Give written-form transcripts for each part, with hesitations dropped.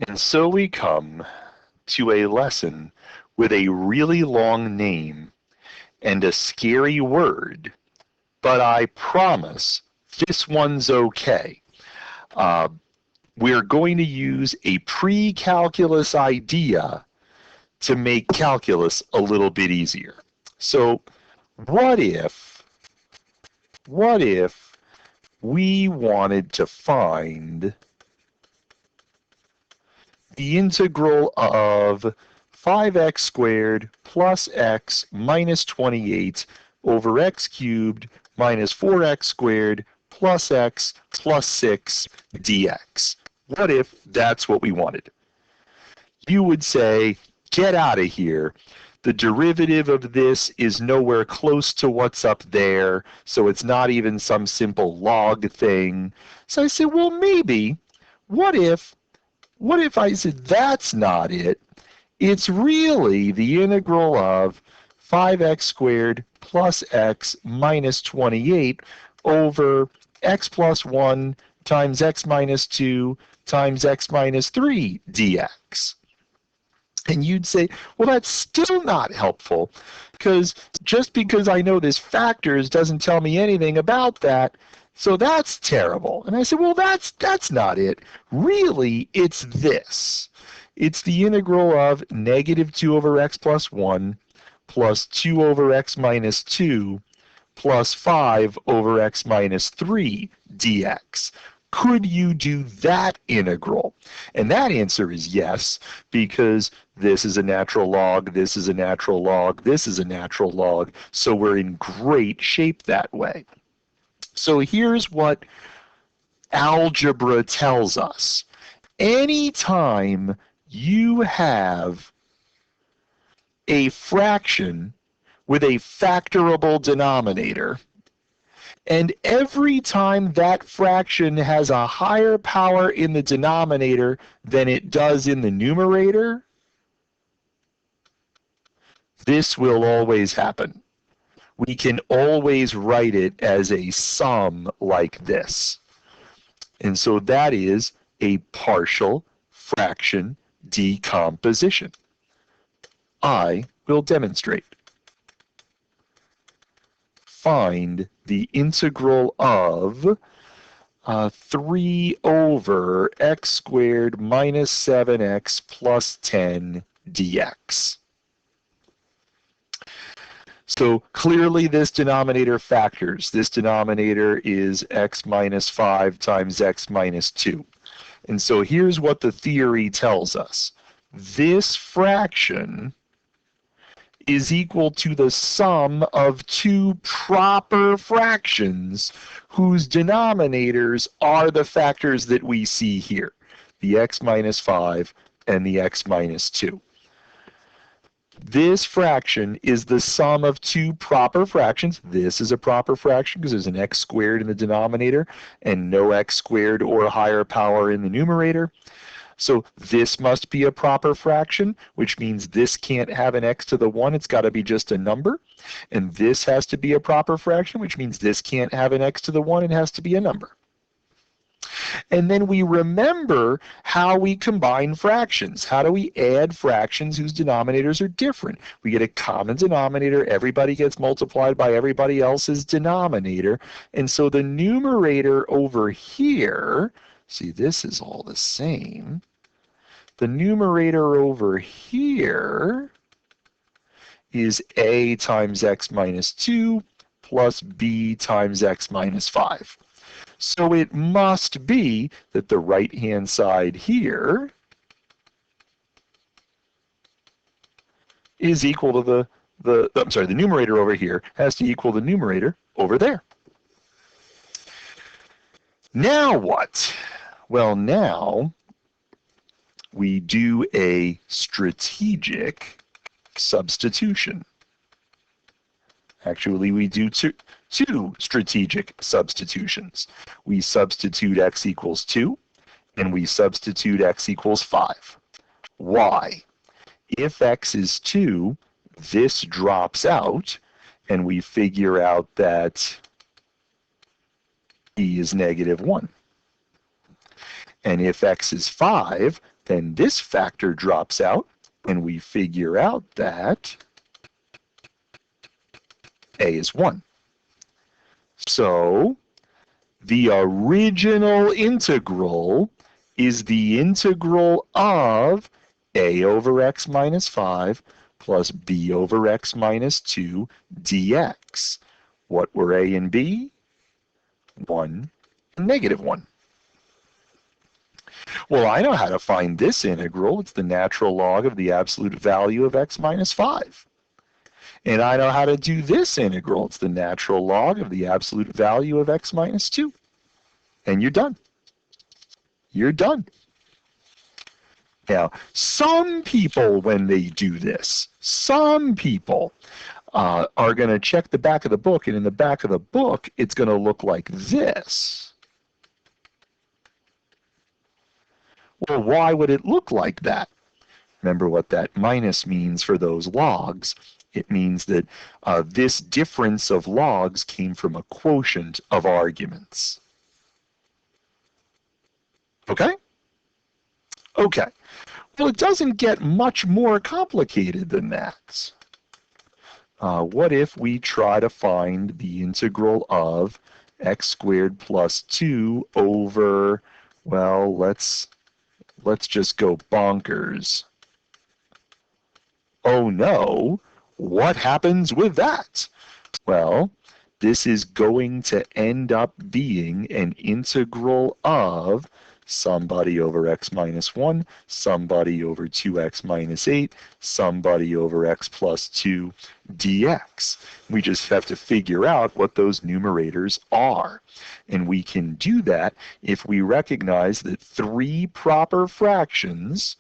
And so we come to a lesson with a really long name and a scary word, but I promise this one's okay. Uh, we're going to use a pre-calculus idea to make calculus a little bit easier. So what if we wanted to find the integral of 5x squared plus x minus 28 over x cubed minus 4x squared plus x plus 6 dx? What if that's what we wanted? You would say, get out of here. The derivative of this is nowhere close to what's up there, so it's not even some simple log thing. So I said, well, maybe. What if I said that's not it? It's really the integral of 5x squared plus x minus 28 over x plus 1 times x minus 2 times x minus 3 dx. And you'd say, well, that's still not helpful, because just because I know this factors doesn't tell me anything about that, so that's terrible. And I said, well, that's not it. Really, it's this. It's the integral of negative 2 over x plus 1 plus 2 over x minus 2 plus 5 over x minus 3 dx. Could you do that integral? And that answer is yes, because this is a natural log, this is a natural log, this is a natural log, so we're in great shape that way. So here's what algebra tells us. Anytime you have a fraction with a factorable denominator, and every time that fraction has a higher power in the denominator than it does in the numerator, this will always happen. We can always write it as a sum like this. And so that is a partial fraction decomposition. I will demonstrate. Find the integral of 3 over x squared minus 7x plus 10 dx. So clearly this denominator factors. This denominator is x minus 5 times x minus 2. And so here's what the theory tells us. This fraction is equal to the sum of two proper fractions whose denominators are the factors that we see here, the x minus 5 and the x minus 2. This fraction is the sum of two proper fractions. This is a proper fraction because there's an x squared in the denominator and no x squared or higher power in the numerator. So this must be a proper fraction, which means this can't have an x to the 1. It's got to be just a number. And this has to be a proper fraction, which means this can't have an x to the 1. It has to be a number. And then we remember how we combine fractions. How do we add fractions whose denominators are different? We get a common denominator. Everybody gets multiplied by everybody else's denominator. And so the numerator over here, see, this is all the same. The numerator over here is a times x minus 2 plus b times x minus 5. So it must be that the right-hand side here is equal to the numerator over here has to equal the numerator over there. Now what? Well, now we do a strategic substitution. Actually, we do two strategic substitutions. We substitute x equals 2, and we substitute x equals 5. Why? If x is 2, this drops out, and we figure out that e is negative 1. And if x is 5, then this factor drops out, and we figure out that a is 1. So the original integral is the integral of a over x minus 5 plus b over x minus 2 dx. What were a and b? 1 and negative 1. Well, I know how to find this integral. It's the natural log of the absolute value of x minus 5. And I know how to do this integral. It's the natural log of the absolute value of x minus 2. And you're done. You're done. Now, some people, when they do this, some people are going to check the back of the book, and in the back of the book, it's going to look like this. Well, why would it look like that? Remember what that minus means for those logs. It means that this difference of logs came from a quotient of arguments. Okay? Okay. Well, it doesn't get much more complicated than that. What if we try to find the integral of x squared plus 2 over, well, let's just go bonkers. Oh no, what happens with that? Well, this is going to end up being an integral of somebody over x minus 1, somebody over 2x minus 8, somebody over x plus 2 dx. We just have to figure out what those numerators are. And we can do that if we recognize that three proper fractions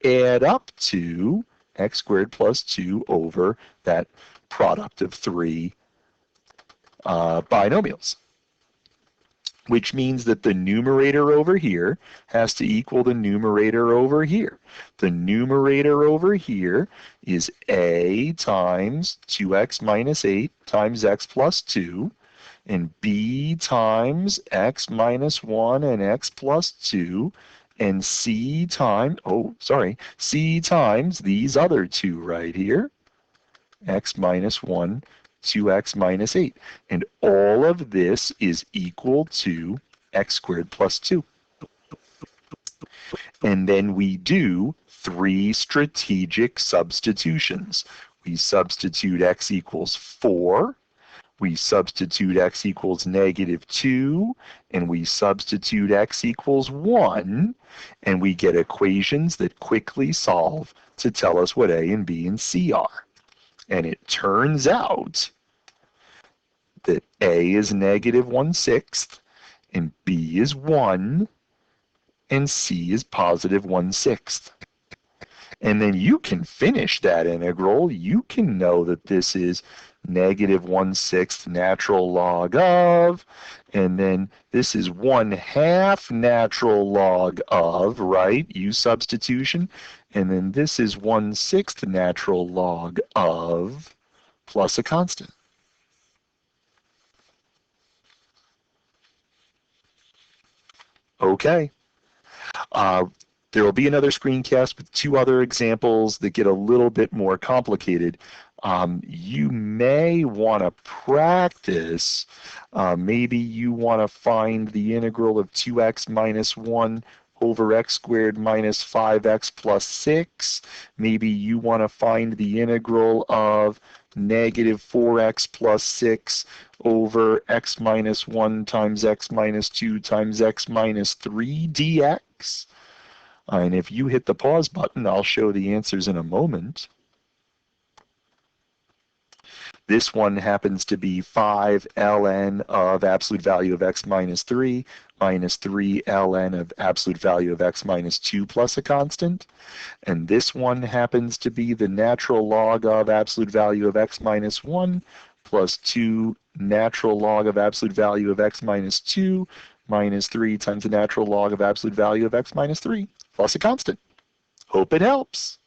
add up to x squared plus 2 over that product of three binomials, which means that the numerator over here has to equal the numerator over here. The numerator over here is a times 2x minus 8 times x plus 2, and b times x minus 1 and x plus 2, and c times these other two right here, x minus 1, 2x minus 8. And all of this is equal to x squared plus 2. And then we do three strategic substitutions. We substitute x equals 4. We substitute x equals negative 2, and we substitute x equals 1, and we get equations that quickly solve to tell us what a and b and c are. And it turns out that a is negative 1/6, and b is 1, and c is positive 1/6. And then you can finish that integral. You can know that this is negative 1/6 natural log of, and then this is 1/2 natural log of, right? U substitution. And then this is 1/6 natural log of plus a constant. Okay. There will be another screencast with two other examples that get a little bit more complicated. You may want to practice. Maybe you want to find the integral of 2x minus 1 over x squared minus 5x plus 6. Maybe you want to find the integral of negative 4x plus 6 over x minus 1 times x minus 2 times x minus 3 dx. And if you hit the pause button, I'll show the answers in a moment. This one happens to be 5 ln of absolute value of x minus 3 minus 3 ln of absolute value of x minus 2 plus a constant. And this one happens to be the natural log of absolute value of x minus 1 plus 2 natural log of absolute value of x minus 2 minus 3 times the natural log of absolute value of x minus 3 plus a constant. Hope it helps.